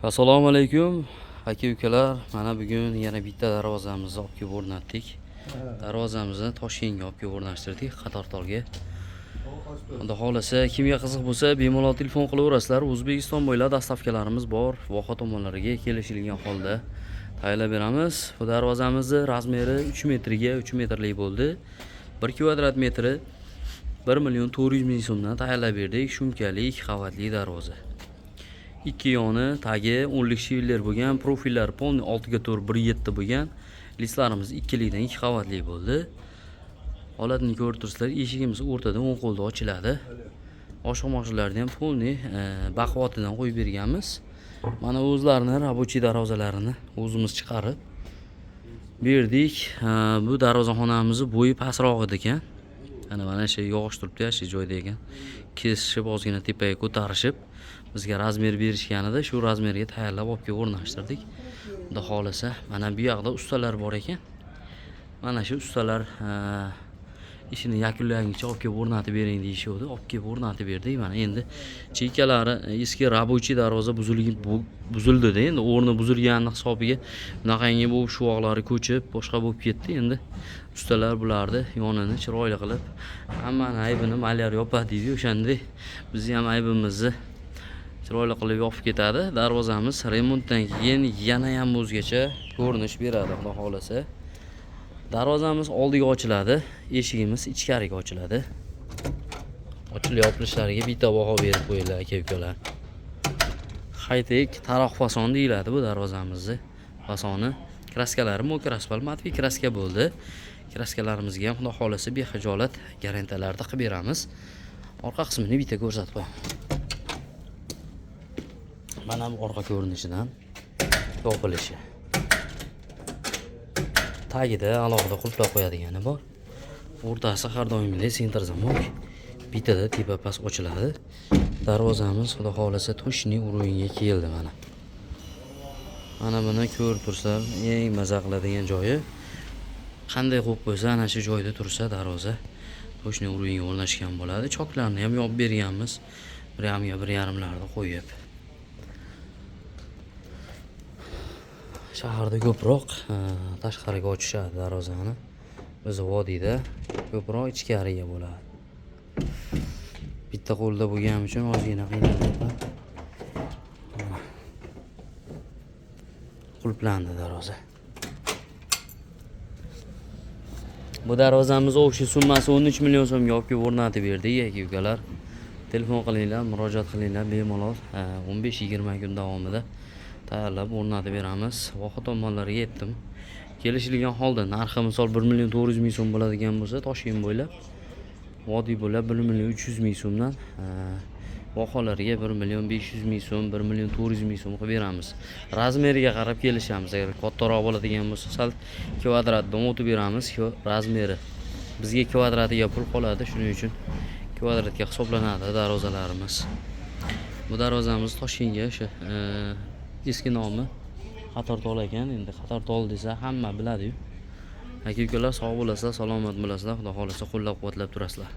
Assalomu alaykum aka-ukalar. Mana bugun yana bitta darvozamizni olib kelib o'rnatdik. Darvozamizni Toshkentga olib kelib o'rnashtirdik, Qatortolga. Xudo xolasa, kimga qiziq bo'lsa, bemalol telefon qilaverasizlar. O'zbekiston bo'ylab dastavkalarimiz bor. Voha tomonlariga kelishilgan holda tayyorlab beramiz. Bu darvozamizni razmeri 3 metrga 3 metrlik bo'ldi. 1 kvadrat metri 1.400.000 so'mdan tayyorlab berdik. Shumkalik, qavatli darvoza. Ikki yoni tagi 10lik shivler bo'lgan, profillar polni 6 ga 4 1.7 bo'lgan. Listlarimiz ikkilikdan 2 qavatli bo'ldi. Holatini ko'rib turibsizlar, eshigimiz o'rtadan o'ng qo'lda ochiladi. Oshxona-moshlarni ham polni baquvvatidan qo'yib berganmiz. Mana o'zlarini rabochiy darvozalarini o'zimiz chiqarib berdik. Bu darvozaxonamizni bo'yi pastroq edi ekan. Mana shu yog'och turibdi, shu joyda ekan. Kesishib ozgina tepaga ko'tarishib bizga razmer berishganida shu razmerga tayyorlab olib kelib o'rnashtirdik. Xudo xolasa, mana bu yoqda ustalar bor ekan. Mana shu ustalar ishini yakunlaguncha olib kelib o'rnatib bering deyishdi. Olib kelib o'rnatib berdik. Mana endi chekkalari eski rabochiy darvoza buzildi-da, endi o'rni buzilgani hisobiga bunaqangi bu shuvoqlari ko'chib, boshqa bo'lib ketdi. Endi ustalar bularni yonini chiroyli qilib, hammani aybini malyar yopadi deydi. O'shanda biz ham aybimizni chiroyli qilib yopib ketadi. Darvozamiz remontdan keyin yana ham o'zgacha ko'rinish beradi, xudo xolasa. Darvozamiz oldiga ochiladi, eshigimiz ichkariga ochiladi. Ochilib-yopilishlariga bitta baho berib qo'yiladi aka-ukalar. Haytek taroq fason deyiladi bu darvozamizni. Fasoni kraskalari mokr asfalt matviy kraska bo'ldi. Kraskalarimizga ham xudo xolasa bexijolat garantiyalarda qilib beramiz. Orqa qismini bitta ko'rsatib qo'yaman. Mana bu orqa ko'rinishidan yopilishi. Tagida alohida qulflab qo'yadigani bor. O'rtasi har doimgidek sentr zamok. Bittada tepa past ochiladi. Darvozamiz xudo xolasa to'shni urugiga keldi mana. Mana buni ko'rib tursa, eng maza qiladigan joyi qanday qo'yib qo'ysa, ana shu joyda tursa darvoza to'shni urugiga o'rnashgan bo'ladi. Choklarni ham yopib berganmiz. 1.5 ga 1.5 larda qo'yib. Shaharda ko'proq tashqariga ochishadi darvozani. Biz vodiyda ko'proq ichkariga bo'ladi. Bitta qo'lda bo'lgani uchun ozgina qiynalib qulplandi darvoza. Bu darvozamiz o'xshi summasi 13 million so'mga olib kelib o'rnatib berdik aka-ukalar. Telefon qilinglar, murojaat qilinglar, bemalol 15-20 kun davomida tayyorlab o'rnatib beramiz. Voha tomonlariga yetdim. Kelishilgan holda narxi misol 1.400.000 so'm bo'ladigan bo'lsa, Toshkent bo'ylab, vodiy bo'ylab 1.300.000 so'mdan vohalarga 1.500.000 so'm, 1.400.000 so'm qilib beramiz. Razmeriga qarab kelishamiz. Agar kattaroq bo'ladigan bo'lsa, sal kvadratdan o'tib beramiz. Razmeri bizga kvadratiga pul qoladi, shuning uchun kvadratga hisoblanadi darvozalarimiz. Bu darvozamiz Toshkentga o'sha eski nomi Qatortol ekan. Endi Qatortol desa hamma biladi-yu. Aka-ukalar sog' bo'lasizlar, salomat bo'lasizlar. Xudo xolasa qo'llab-quvvatlab turasizlar.